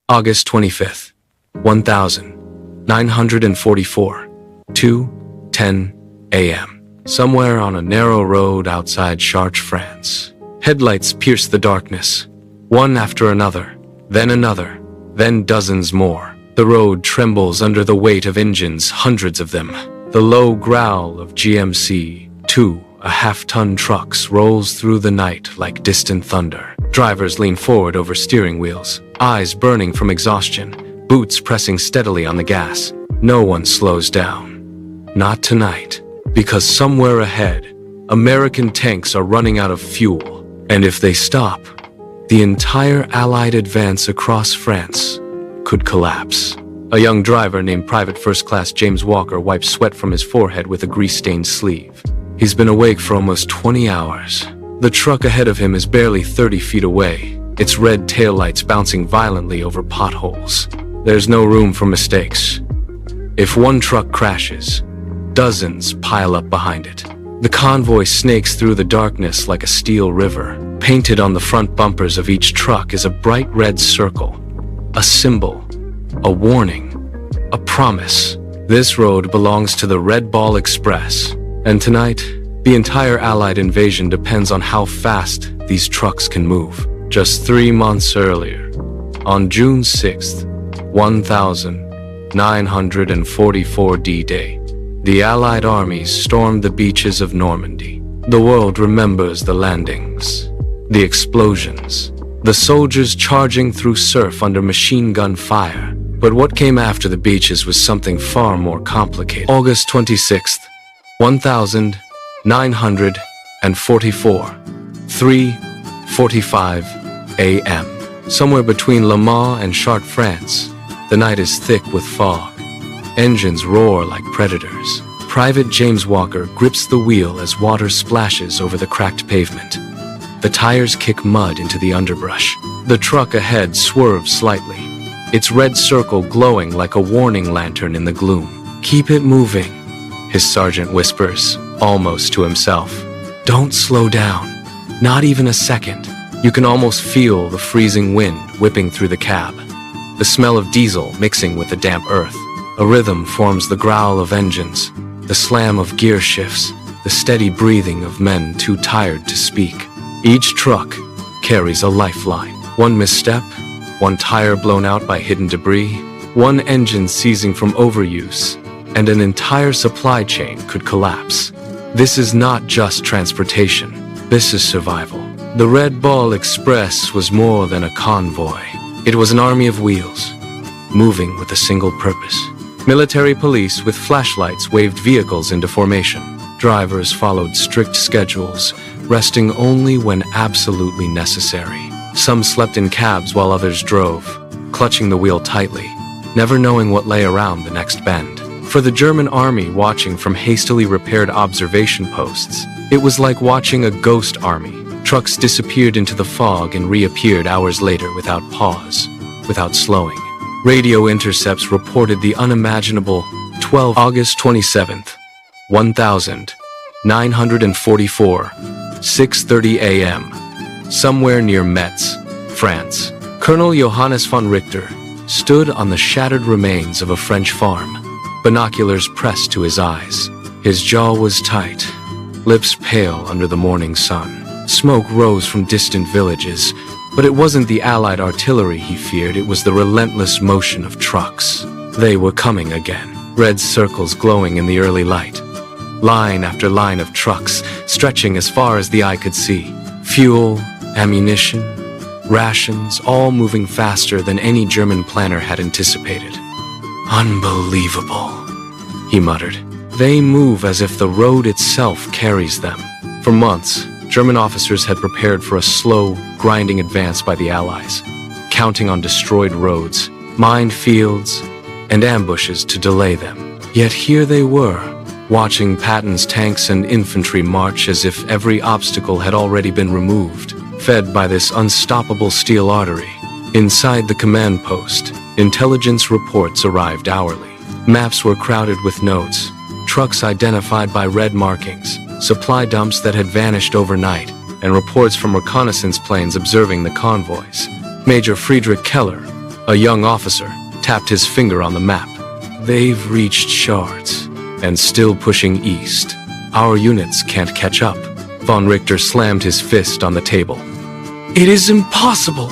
August 25th, 1944, 2:10 a.m. Somewhere on a narrow road outside Chartres, France. Headlights pierce the darkness, one after another, then dozens more. The road trembles under the weight of engines, hundreds of them. The low growl of GMC 2.5-ton trucks rolls through the night like distant thunder. Drivers lean forward over steering wheels, eyes burning from exhaustion, boots pressing steadily on the gas. No one slows down. Not tonight. Because somewhere ahead, American tanks are running out of fuel. And if they stop, the entire Allied advance across France could collapse. A young driver named Private First Class James Walker wipes sweat from his forehead with a grease-stained sleeve. He's been awake for almost 20 hours. The truck ahead of him is barely 30 feet away, its red taillights bouncing violently over potholes. There's no room for mistakes. If one truck crashes, dozens pile up behind it. The convoy snakes through the darkness like a steel river. Painted on the front bumpers of each truck is a bright red circle, a symbol, a warning, a promise. This road belongs to the Red Ball Express, and tonight, the entire Allied invasion depends on how fast these trucks can move. Just 3 months earlier, on June 6th, 1944 D-Day, the Allied armies stormed the beaches of Normandy. The world remembers the landings, the explosions, the soldiers charging through surf under machine gun fire. But what came after the beaches was something far more complicated. August 26th, 1944, 3:45 a.m. Somewhere between Le Mans and Chartres, France, the night is thick with fog. Engines roar like predators. Private James Walker grips the wheel as water splashes over the cracked pavement. The tires kick mud into the underbrush. The truck ahead swerves slightly, its red circle glowing like a warning lantern in the gloom. "Keep it moving," his sergeant whispers, almost to himself. "Don't slow down, not even a second." You can almost feel the freezing wind whipping through the cab, the smell of diesel mixing with the damp earth. A rhythm forms the growl of engines, the slam of gear shifts, the steady breathing of men too tired to speak. Each truck carries a lifeline. One misstep, one tire blown out by hidden debris, one engine seizing from overuse, and an entire supply chain could collapse. This is not just transportation. This is survival. The Red Ball Express was more than a convoy. It was an army of wheels, moving with a single purpose. Military police with flashlights waved vehicles into formation. Drivers followed strict schedules, resting only when absolutely necessary. Some slept in cabs while others drove, clutching the wheel tightly, never knowing what lay around the next bend. For the German army watching from hastily repaired observation posts, it was like watching a ghost army. Trucks disappeared into the fog and reappeared hours later without pause, without slowing. Radio intercepts reported the unimaginable. August 27th, 1944, 6:30 a.m. Somewhere near Metz, France, Colonel Johannes von Richter stood on the shattered remains of a French farm, binoculars pressed to his eyes. His jaw was tight, lips pale under the morning sun. Smoke rose from distant villages, but it wasn't the Allied artillery he feared, it was the relentless motion of trucks. They were coming again, red circles glowing in the early light. Line after line of trucks, stretching as far as the eye could see. Fuel, ammunition, rations, all moving faster than any German planner had anticipated. "Unbelievable," he muttered. "They move as if the road itself carries them." For months, German officers had prepared for a slow, grinding advance by the Allies, counting on destroyed roads, mined fields, and ambushes to delay them. Yet here they were, watching Patton's tanks and infantry march as if every obstacle had already been removed, fed by this unstoppable steel artery. Inside the command post, intelligence reports arrived hourly. Maps were crowded with notes, trucks identified by red markings, supply dumps that had vanished overnight, and reports from reconnaissance planes observing the convoys. Major Friedrich Keller, A young officer tapped his finger on the map. They've reached Shards and still pushing east. Our units can't catch up. Von Richter slammed his fist on the table. It is impossible!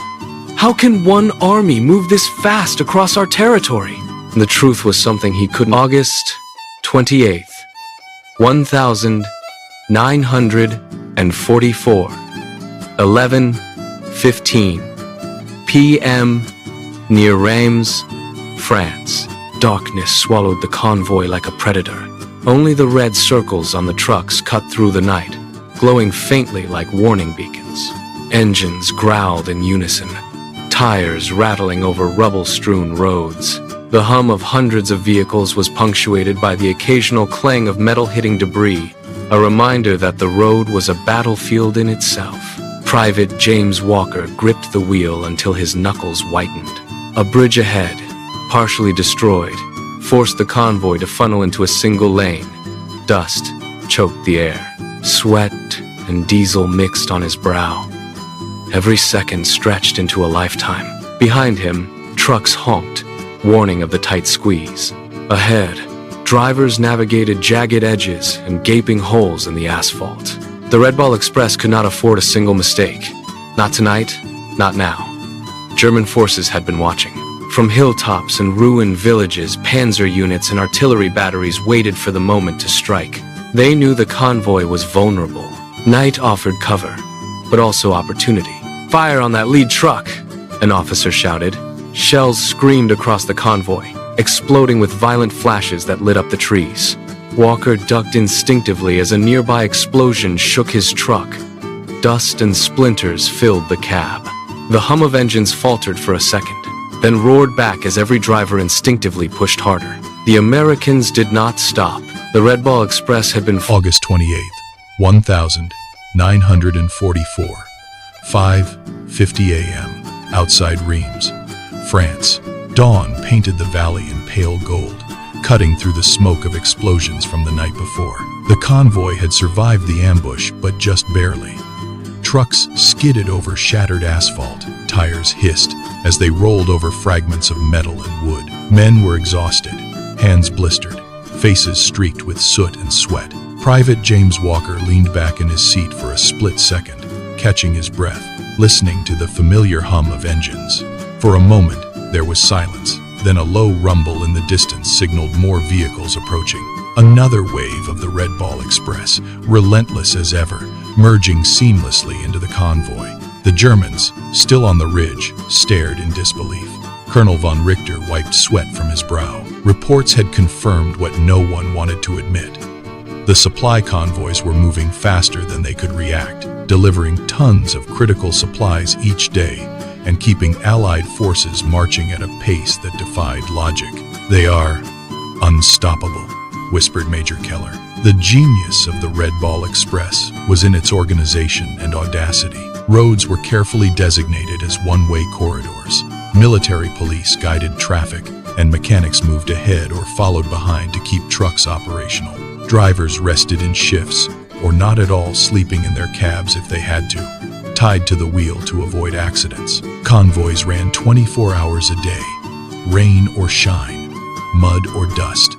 How can one army move this fast across our territory? The truth was something he couldn't. August 28th, 1944, 11:15 p.m. near Reims, France. Darkness swallowed the convoy like a predator. Only the red circles on the trucks cut through the night, glowing faintly like warning beacons. Engines growled in unison, tires rattling over rubble-strewn roads. The hum of hundreds of vehicles was punctuated by the occasional clang of metal hitting debris, a reminder that the road was a battlefield in itself. Private James Walker gripped the wheel until his knuckles whitened. A bridge ahead, partially destroyed, forced the convoy to funnel into a single lane. Dust choked the air. Sweat and diesel mixed on his brow. Every second stretched into a lifetime. Behind him, trucks honked, warning of the tight squeeze. Ahead, drivers navigated jagged edges and gaping holes in the asphalt. The Red Ball Express could not afford a single mistake. Not tonight, not now. German forces had been watching. From hilltops and ruined villages, panzer units and artillery batteries waited for the moment to strike. They knew the convoy was vulnerable. Night offered cover, but also opportunity. Fire on that lead truck, an officer shouted. Shells screamed across the convoy, exploding with violent flashes that lit up the trees. Walker ducked instinctively as a nearby explosion shook his truck. Dust and splinters filled the cab. The hum of engines faltered for a second, then roared back as every driver instinctively pushed harder. The Americans did not stop. The Red Ball Express had been... August 28th, 1944, 5:50 a.m., outside Reims, France. Dawn painted the valley in pale gold, cutting through the smoke of explosions from the night before. The convoy had survived the ambush, but just barely. Trucks skidded over shattered asphalt, tires hissed as they rolled over fragments of metal and wood. Men were exhausted, hands blistered, faces streaked with soot and sweat. Private James Walker leaned back in his seat for a split second, catching his breath, listening to the familiar hum of engines. For a moment, there was silence. Then a low rumble in the distance signaled more vehicles approaching. Another wave of the Red Ball Express, relentless as ever, merging seamlessly into the convoy. The Germans, still on the ridge, stared in disbelief. Colonel von Richter wiped sweat from his brow. Reports had confirmed what no one wanted to admit. The supply convoys were moving faster than they could react, delivering tons of critical supplies each day and keeping Allied forces marching at a pace that defied logic. "They are unstoppable," whispered Major Keller. The genius of the Red Ball Express was in its organization and audacity. Roads were carefully designated as one-way corridors. Military police guided traffic, and mechanics moved ahead or followed behind to keep trucks operational. Drivers rested in shifts, or not at all, sleeping in their cabs if they had to, tied to the wheel to avoid accidents. Convoys ran 24 hours a day, rain or shine, mud or dust.